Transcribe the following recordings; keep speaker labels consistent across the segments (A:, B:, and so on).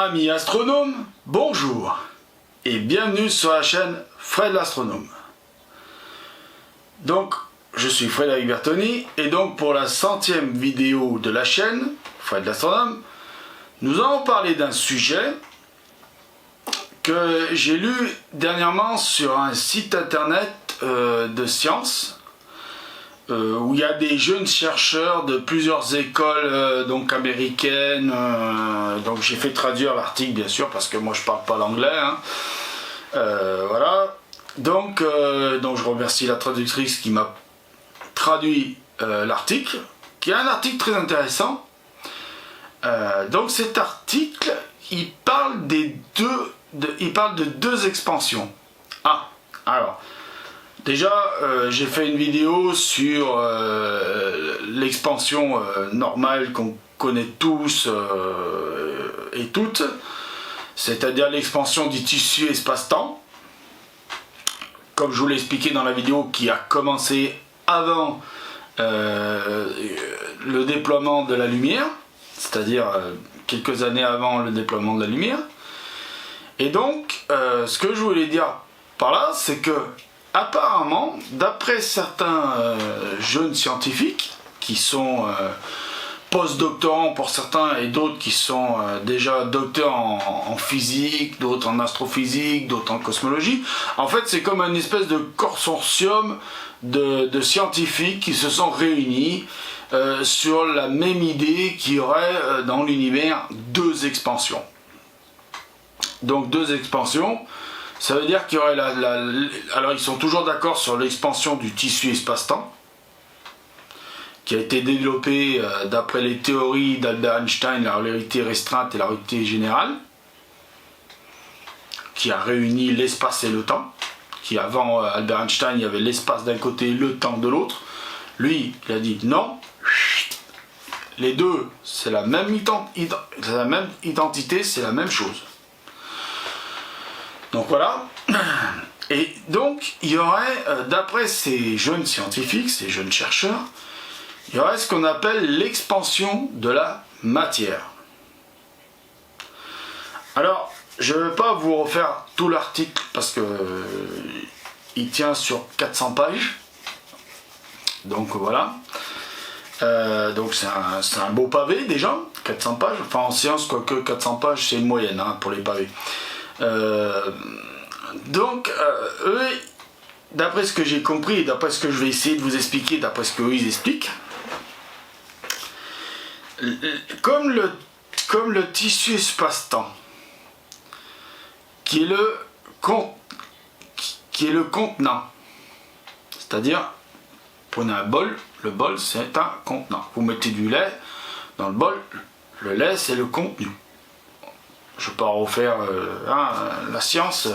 A: Amis astronomes, bonjour et bienvenue sur la chaîne Fred l'astronome. Donc, je suis Frédéric Bertoni et donc pour la 100e vidéo de la chaîne Fred l'astronome, nous allons parler d'un sujet que j'ai lu dernièrement sur un site internet de sciences où il y a des jeunes chercheurs de plusieurs écoles donc américaines, donc j'ai fait traduire l'article bien sûr parce que moi je parle pas l'anglais, hein. Voilà, donc je remercie la traductrice qui m'a traduit l'article, qui est un article très intéressant. Donc cet article il parle de deux expansions. Ah, alors déjà, j'ai fait une vidéo sur l'expansion normale qu'on connaît tous et toutes, c'est-à-dire l'expansion du tissu espace-temps, comme je vous l'ai expliqué dans la vidéo qui a commencé avant le déploiement de la lumière, c'est-à-dire quelques années avant le déploiement de la lumière. Et donc, ce que je voulais dire par là, c'est que apparemment, d'après certains jeunes scientifiques qui sont post-doctorants pour certains et d'autres qui sont déjà docteurs en physique, d'autres en astrophysique, d'autres en cosmologie, en fait c'est comme une espèce de consortium de scientifiques qui se sont réunis sur la même idée qu'il y aurait dans l'univers deux expansions. Donc deux expansions. Ça veut dire qu'il y aurait alors ils sont toujours d'accord sur l'expansion du tissu espace-temps, qui a été développée d'après les théories d'Albert Einstein, la relativité restreinte et la relativité générale, qui a réuni l'espace et le temps, qui avant Albert Einstein il y avait l'espace d'un côté et le temps de l'autre. Lui, il a dit non, les deux c'est la même identité, c'est la même chose. Donc voilà, et donc il y aurait, d'après ces jeunes scientifiques, ces jeunes chercheurs, il y aurait ce qu'on appelle l'expansion de la matière. Alors, je ne vais pas vous refaire tout l'article parce que il tient sur 400 pages, donc voilà. Donc c'est un beau pavé déjà, 400 pages, enfin en science, quoique 400 pages c'est une moyenne hein, pour les pavés. Donc, eux, d'après ce que j'ai compris, d'après ce que je vais essayer de vous expliquer, d'après ce qu'eux ils expliquent, comme le tissu espace-temps, qui est le contenant, c'est-à-dire, prenez un bol, le bol c'est un contenant. Vous mettez du lait dans le bol, le lait c'est le contenu. Je ne vais pas refaire la science.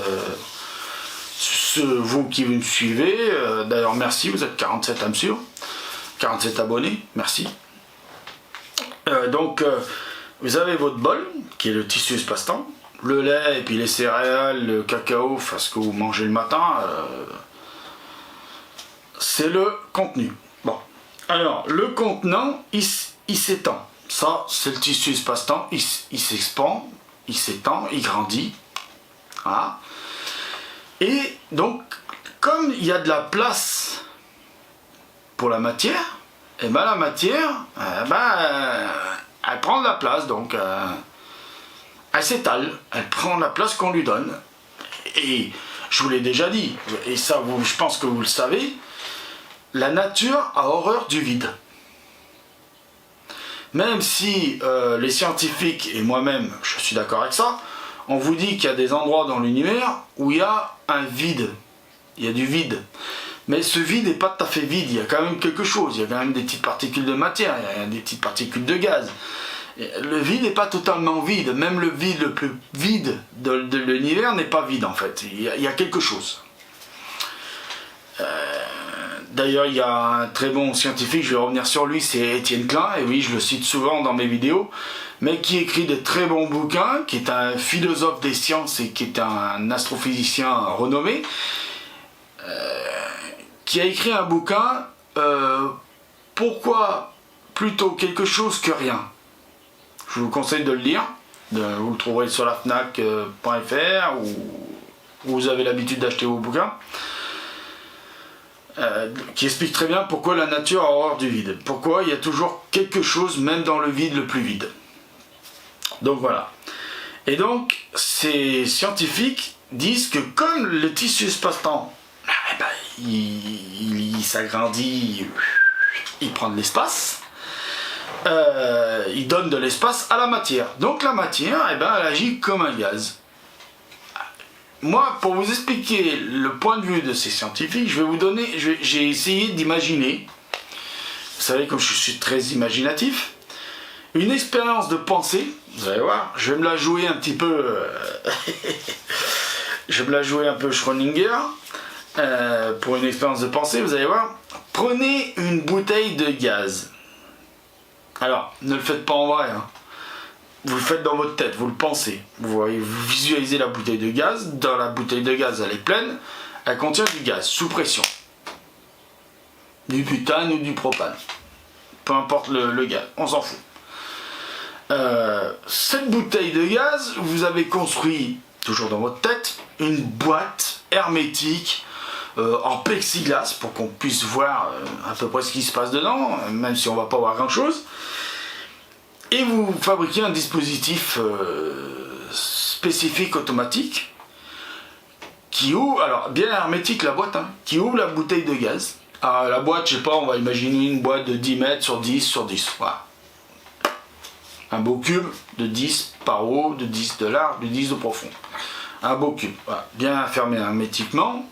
A: Vous qui me suivez, d'ailleurs merci, vous êtes 47 à me suivre, 47 abonnés, merci. Donc vous avez votre bol, qui est le tissu espace-temps, le lait et puis les céréales, le cacao, enfin ce que vous mangez le matin, c'est le contenu. Bon, alors le contenant, il s'étend. Ça, c'est le tissu espace-temps, il s'expand. Il s'étend, il grandit. Voilà. Et donc, comme il y a de la place pour la matière, et ben la matière, elle prend de la place, donc elle s'étale, elle prend la place qu'on lui donne. Et je vous l'ai déjà dit, et ça, je pense que vous le savez, la nature a horreur du vide. Même si les scientifiques, et moi-même, je suis d'accord avec ça, on vous dit qu'il y a des endroits dans l'univers où il y a un vide. Il y a du vide. Mais ce vide n'est pas tout à fait vide, il y a quand même quelque chose. Il y a quand même des petites particules de matière, il y a des petites particules de gaz. Le vide n'est pas totalement vide. Même le vide le plus vide de l'univers n'est pas vide en fait. Il y a quelque chose. D'ailleurs, il y a un très bon scientifique, je vais revenir sur lui, c'est Étienne Klein, et oui, je le cite souvent dans mes vidéos, mais qui écrit de très bons bouquins, qui est un philosophe des sciences et qui est un astrophysicien renommé, qui a écrit un bouquin Pourquoi plutôt quelque chose que rien. Je vous conseille de le lire. Vous le trouverez sur la Fnac.fr ou où vous avez l'habitude d'acheter vos bouquins. Qui explique très bien pourquoi la nature a horreur du vide. Pourquoi il y a toujours quelque chose, même dans le vide le plus vide. Donc voilà. Et donc, ces scientifiques disent que comme le tissu espace-temps, il s'agrandit, il prend de l'espace, il donne de l'espace à la matière. Donc la matière, elle agit comme un gaz. Moi, pour vous expliquer le point de vue de ces scientifiques, je vais vous donner, j'ai essayé d'imaginer, vous savez comme je suis très imaginatif, une expérience de pensée, vous allez voir, je vais me la jouer un petit peu, je vais me la jouer un peu Schrödinger, pour une expérience de pensée, vous allez voir, prenez une bouteille de gaz. Alors, ne le faites pas en vrai, hein. Vous le faites dans votre tête, vous le pensez. Vous voyez, vous visualisez la bouteille de gaz. Dans la bouteille de gaz, elle est pleine. Elle contient du gaz sous pression. Du butane ou du propane. Peu importe le gaz, on s'en fout. Cette bouteille de gaz, vous avez construit, toujours dans votre tête, une boîte hermétique en plexiglas pour qu'on puisse voir à peu près ce qui se passe dedans, même si on ne va pas voir grand chose. Et vous fabriquez un dispositif spécifique automatique qui ouvre, alors bien hermétique la boîte, hein, qui ouvre la bouteille de gaz. Alors, la boîte, je sais pas, on va imaginer une boîte de 10 mètres sur 10 sur 10. Voilà. Un beau cube de 10 par haut, de 10 de large, de 10 de profond. Un beau cube, voilà, bien fermé hermétiquement.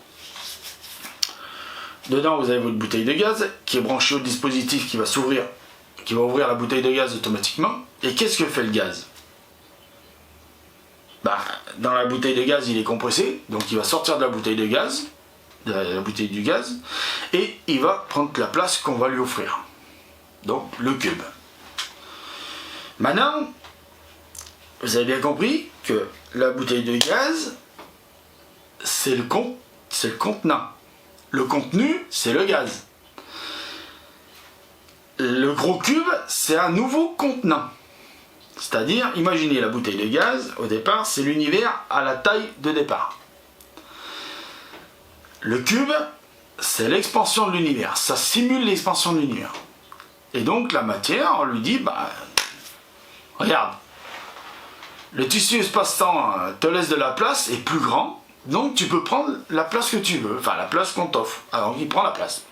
A: Dedans, vous avez votre bouteille de gaz qui est branchée au dispositif qui va s'ouvrir, qui va ouvrir la bouteille de gaz automatiquement. Et qu'est-ce que fait le gaz? Dans la bouteille de gaz, il est compressé, donc il va sortir de la bouteille de gaz, de la bouteille du gaz, et il va prendre la place qu'on va lui offrir. Donc, le cube. Maintenant, vous avez bien compris que la bouteille de gaz, c'est le contenant. Le contenu, c'est le gaz. Le gros cube, c'est un nouveau contenant. C'est-à-dire, imaginez la bouteille de gaz, au départ, c'est l'univers à la taille de départ. Le cube, c'est l'expansion de l'univers. Ça simule l'expansion de l'univers. Et donc, la matière, on lui dit, regarde, le tissu espace-temps te laisse de la place, est plus grand, donc tu peux prendre la place que tu veux, enfin la place qu'on t'offre. Alors, il prend la place.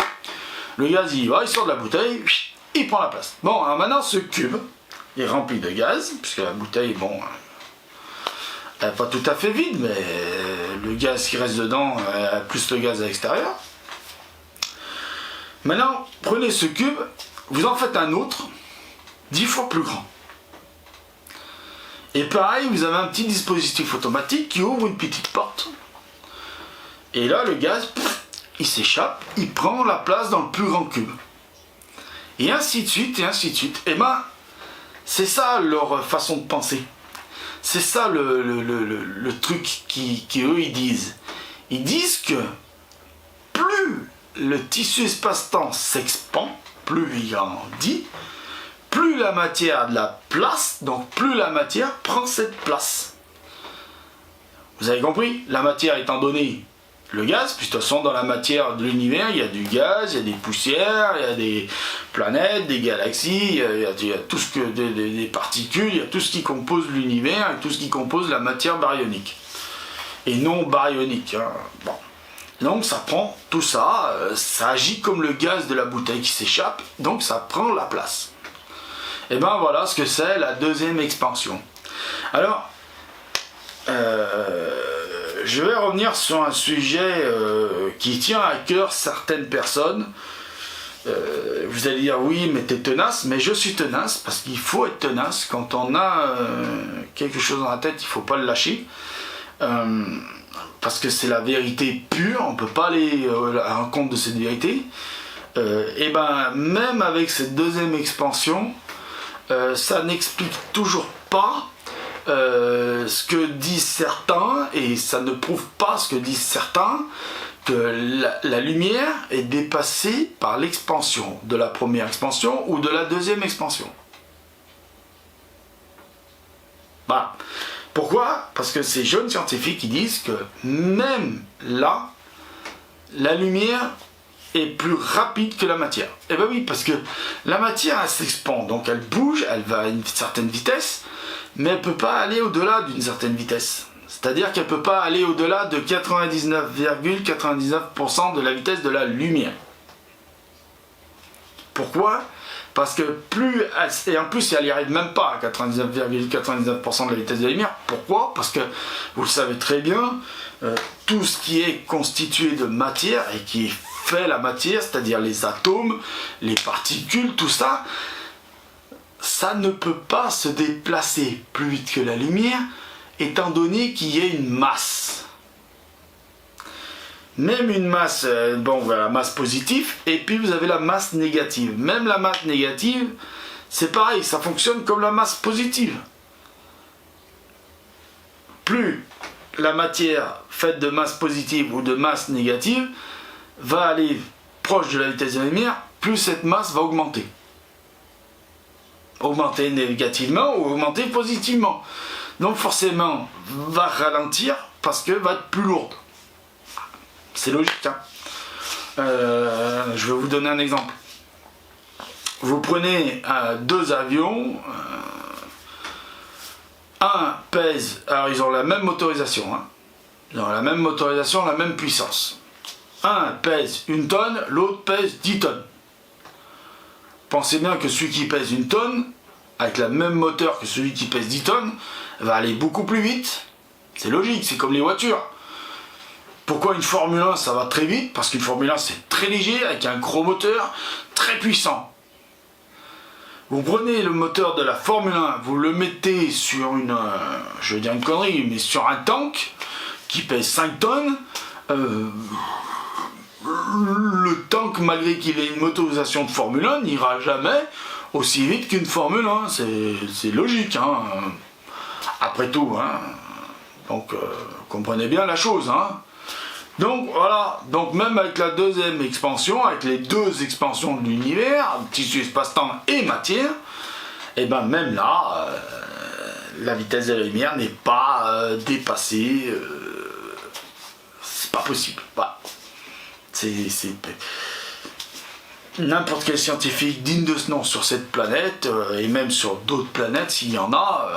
A: Le gaz, il va, il sort de la bouteille, il prend la place. Bon, alors maintenant, ce cube est rempli de gaz, puisque la bouteille, elle n'est pas tout à fait vide, mais le gaz qui reste dedans, plus le gaz à l'extérieur. Maintenant, prenez ce cube, vous en faites un autre, 10 fois plus grand. Et pareil, vous avez un petit dispositif automatique qui ouvre une petite porte. Et là, le gaz, il s'échappe, il prend la place dans le plus grand cube. Et ainsi de suite, et ainsi de suite. Et c'est ça leur façon de penser. C'est ça le truc qu'eux ils disent. Ils disent que plus le tissu espace-temps s'expand, plus il grandit, plus la matière a de la place, donc plus la matière prend cette place. Vous avez compris? La matière étant donnée le gaz, puis de toute façon dans la matière de l'univers, il y a du gaz, il y a des poussières, il y a des planètes, des galaxies, il y a tout ce que des particules, il y a tout ce qui compose l'univers et tout ce qui compose la matière baryonique. Et non baryonique. Hein. Bon. Donc ça prend tout ça, ça agit comme le gaz de la bouteille qui s'échappe, donc ça prend la place. Et voilà ce que c'est la deuxième expansion. Alors, je vais revenir sur un sujet qui tient à cœur certaines personnes. Vous allez dire oui, mais t'es tenace, mais je suis tenace parce qu'il faut être tenace. Quand on a quelque chose dans la tête, il ne faut pas le lâcher. Parce que c'est la vérité pure, on ne peut pas aller à l'encontre de cette vérité. Et même avec cette deuxième expansion, ça n'explique toujours pas ce que disent certains, et ça ne prouve pas ce que disent certains, que la lumière est dépassée par l'expansion de la première expansion ou de la deuxième expansion. Voilà. Pourquoi? Parce que ces jeunes scientifiques qui disent que même là, la lumière est plus rapide que la matière. Et ben oui, parce que la matière, elle s'expand, donc elle bouge, elle va à une certaine vitesse, mais elle ne peut pas aller au-delà d'une certaine vitesse. C'est-à-dire qu'elle ne peut pas aller au-delà de 99,99% de la vitesse de la lumière. Pourquoi? Parce que plus elle, et en plus elle n'y arrive même pas à 99,99% de la vitesse de la lumière. Pourquoi? Parce que vous le savez très bien, tout ce qui est constitué de matière et qui fait la matière, c'est-à-dire les atomes, les particules, tout ça, ça ne peut pas se déplacer plus vite que la lumière, étant donné qu'il y a une masse. Même une masse, bon, voilà, la masse positive, et puis vous avez la masse négative. Même la masse négative, c'est pareil, ça fonctionne comme la masse positive. Plus la matière faite de masse positive ou de masse négative va aller proche de la vitesse de la lumière, plus cette masse va augmenter. Augmenter négativement ou augmenter positivement. Donc forcément, va ralentir parce que va être plus lourde. C'est logique, hein. Je vais vous donner un exemple. Vous prenez deux avions, un pèse, alors ils ont la même motorisation, hein. Ils ont la même motorisation, la même puissance. Un pèse 1 tonne, l'autre pèse 10 tonnes. Pensez bien que celui qui pèse 1 tonne, avec la même moteur que celui qui pèse 10 tonnes, va aller beaucoup plus vite. C'est logique, c'est comme les voitures. Pourquoi une Formule 1 ça va très vite? Parce qu'une Formule 1 c'est très léger avec un gros moteur très puissant. Vous prenez le moteur de la Formule 1, vous le mettez sur une, je vais dire une connerie, mais sur un tank qui pèse 5 tonnes, le tank malgré qu'il ait une motorisation de Formule 1 n'ira jamais aussi vite qu'une Formule 1, c'est logique, hein. Après tout, hein. Donc comprenez bien la chose, hein. Donc voilà, donc même avec la deuxième expansion, avec les deux expansions de l'univers, tissu, espace-temps et matière, et ben même là, la vitesse de la lumière n'est pas dépassée, c'est pas possible. Voilà. C'est n'importe quel scientifique digne de ce nom sur cette planète, et même sur d'autres planètes s'il y en a,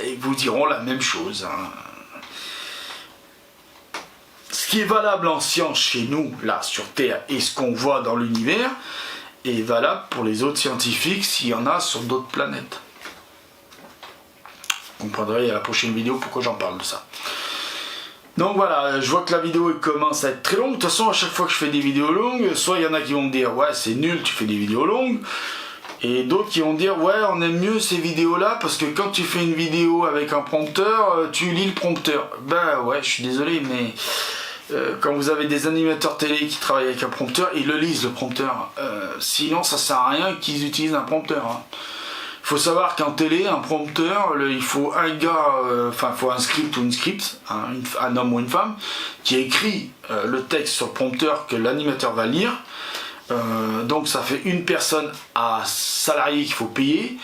A: ils vous diront la même chose, hein. Ce qui est valable en science chez nous, là, sur Terre, et ce qu'on voit dans l'univers, est valable pour les autres scientifiques s'il y en a sur d'autres planètes. Vous comprendrez à la prochaine vidéo pourquoi j'en parle de ça. Donc voilà, je vois que la vidéo commence à être très longue. De toute façon, à chaque fois que je fais des vidéos longues, soit il y en a qui vont me dire « Ouais, c'est nul, tu fais des vidéos longues », et d'autres qui vont dire « Ouais, on aime mieux ces vidéos-là, parce que quand tu fais une vidéo avec un prompteur, tu lis le prompteur. » Ben ouais, je suis désolé, mais... quand vous avez des animateurs télé qui travaillent avec un prompteur, ils le lisent le prompteur. Sinon, ça sert à rien qu'ils utilisent un prompteur, hein. Il faut savoir qu'en télé, un prompteur, il faut un gars, enfin, il faut un script ou une script, hein, un homme ou une femme, qui écrit le texte sur le prompteur que l'animateur va lire. Donc, ça fait une personne à salarié qu'il faut payer.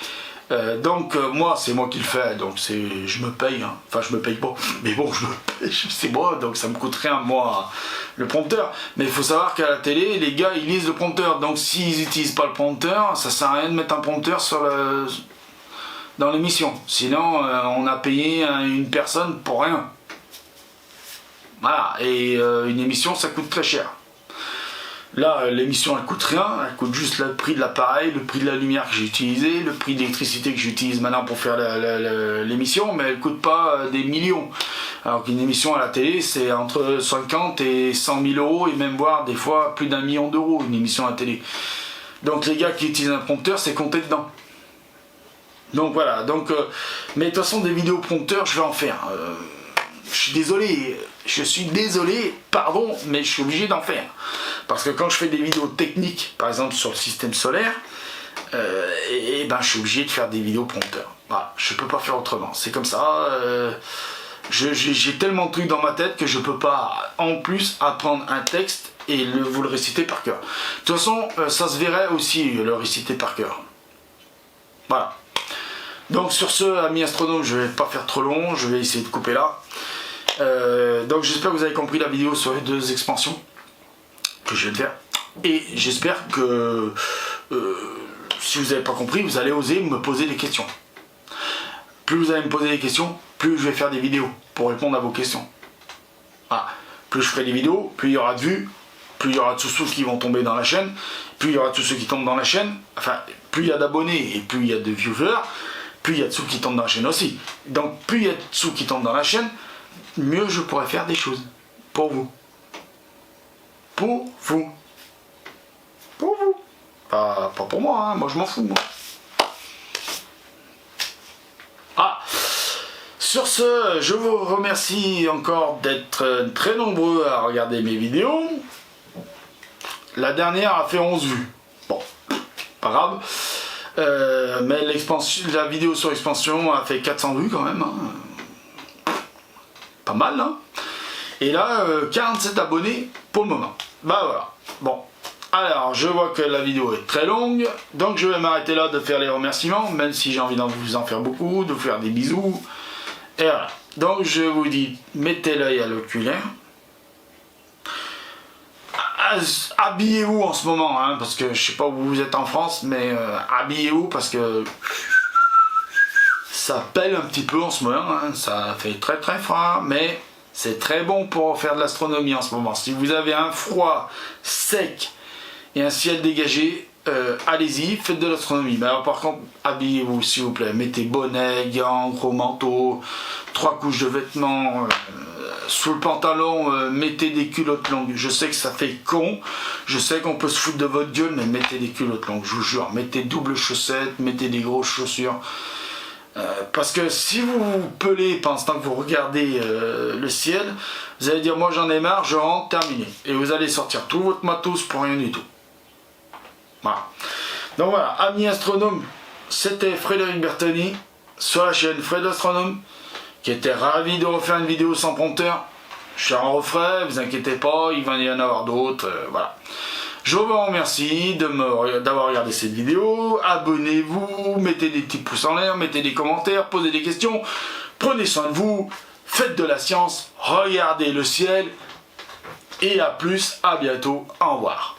A: Donc moi c'est moi qui le fais, donc je me paye, hein. Enfin je me paye pas, mais bon je me paye, c'est moi, donc ça me coûte rien moi le prompteur. Mais il faut savoir qu'à la télé les gars ils lisent le prompteur, donc s'ils n'utilisent pas le prompteur, ça sert à rien de mettre un prompteur dans l'émission, sinon on a payé une personne pour rien. Voilà, et une émission ça coûte très cher. Là, l'émission elle coûte rien, elle coûte juste le prix de l'appareil, le prix de la lumière que j'ai utilisé, le prix de l'électricité que j'utilise maintenant pour faire l'émission, mais elle coûte pas des millions. Alors qu'une émission à la télé, c'est entre 50 et 100 000 euros, et même voire des fois plus d'1 million d'euros une émission à la télé. Donc les gars qui utilisent un prompteur, c'est compté dedans. Donc voilà, mais de toute façon des vidéos prompteurs, je vais en faire. Je suis désolé, pardon, mais je suis obligé d'en faire. Parce que quand je fais des vidéos techniques, par exemple sur le système solaire, et ben je suis obligé de faire des vidéos prompteurs. Voilà, je peux pas faire autrement. C'est comme ça. J'ai tellement de trucs dans ma tête que je peux pas en plus apprendre un texte et vous le réciter par cœur. De toute façon, ça se verrait aussi le réciter par cœur. Voilà. Donc sur ce, amis astronomes, je vais pas faire trop long, je vais essayer de couper là. Donc j'espère que vous avez compris la vidéo sur les 2 expansions que je viens de faire. Et j'espère que si vous n'avez pas compris, vous allez oser me poser des questions. Plus vous allez me poser des questions, plus je vais faire des vidéos pour répondre à vos questions. Voilà. Plus je ferai des vidéos, plus il y aura de vues, plus il y aura de sous qui vont tomber dans la chaîne, plus il y aura de sous qui tombent dans la chaîne, enfin, plus il y a d'abonnés et plus il y a de viewers, plus il y a de sous qui tombent dans la chaîne aussi. Donc plus il y a de sous qui tombent dans la chaîne, mieux je pourrai faire des choses. Pour vous. Pour vous. Pour vous. Pas pour moi, hein. Moi je m'en fous, moi. Ah, sur ce, je vous remercie encore d'être très nombreux à regarder mes vidéos. La dernière a fait 11 vues. Bon, pas grave. Mais la vidéo sur l'expansion a fait 400 vues quand même. Hein. Pas mal, hein. Et là, 47 abonnés pour le moment. Bah voilà. Bon. Alors, je vois que la vidéo est très longue, donc je vais m'arrêter là de faire les remerciements, même si j'ai envie de vous en faire beaucoup, de vous faire des bisous. Et voilà. Donc, je vous dis, mettez l'œil à l'oculaire. Habillez-vous en ce moment, hein, parce que je sais pas où vous êtes en France, mais habillez-vous parce que ça pèle un petit peu en ce moment. Hein, ça fait très très froid, mais c'est très bon pour faire de l'astronomie en ce moment. Si vous avez un froid sec et un ciel dégagé, allez-y, faites de l'astronomie. Mais alors par contre, habillez-vous s'il vous plaît, mettez bonnet, gants, gros manteau, 3 couches de vêtements, sous le pantalon, mettez des culottes longues. Je sais que ça fait con, je sais qu'on peut se foutre de votre gueule, mais mettez des culottes longues, je vous jure. Mettez double chaussettes, mettez des grosses chaussures. Parce que si vous vous pelez pendant ce temps que vous regardez le ciel, vous allez dire moi j'en ai marre, je rentre, terminé. Et vous allez sortir tout votre matos pour rien du tout. Voilà. Donc voilà, amis astronomes, c'était Frédéric Bertoni sur la chaîne Fred Astronome, qui était ravi de refaire une vidéo sans prompteur. Je en referai, vous inquiétez pas, il va y en avoir d'autres, voilà. Je vous remercie d'avoir regardé cette vidéo, abonnez-vous, mettez des petits pouces en l'air, mettez des commentaires, posez des questions, prenez soin de vous, faites de la science, regardez le ciel, et à plus, à bientôt, au revoir.